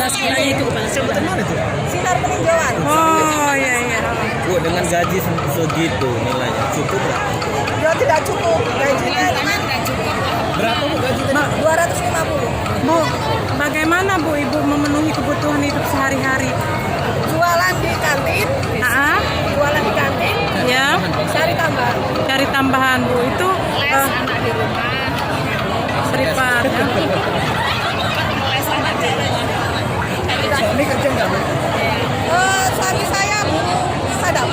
sekolahnya itu kepala sekolah. Sinar peninjauan. Oh iya iya. Bu, dengan gaji segitu nilainya cukup nggak? Ya tidak cukup. Gajinya Berapa Bu gaji tadi? 250. Bu, bagaimana Bu Ibu memenuhi kebutuhan hidup sehari-hari? Jualan di kantin. Ah, Jualan di kantin. ya, Cari tambahan. cari tambahan Bu itu Anak di rumah. privat. Ya. Suami kerja nggak Bu? Suami saya buruh sadap.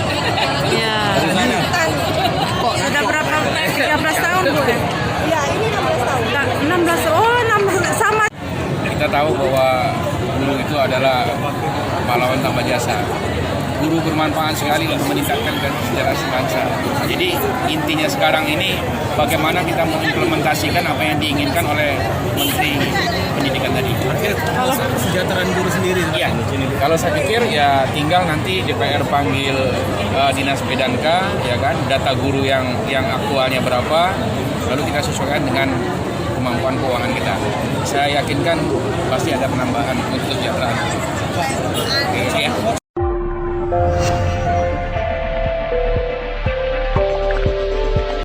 Ya. Dari mana? Tani. Sudah berapa? 13 tahun Bu ya? Ya ini 16 tahun. 16. Oh, 16 sama. Kita tahu bahwa guru itu adalah pahlawan tanpa jasa. Guru bermanfaat sekali untuk meningkatkan generasi bangsa. Jadi intinya sekarang ini bagaimana kita mengimplementasikan apa yang diinginkan oleh Menteri Pendidikan tadi. Kalau kesejahteraan guru sendiri. Iya, kalau saya pikir ya tinggal nanti DPR panggil Dinas Pedanka, ya kan, data guru yang aktualnya berapa, lalu kita sesuaikan dengan kemampuan keuangan kita. Saya yakinkan pasti ada penambahan untuk kesejahteraan.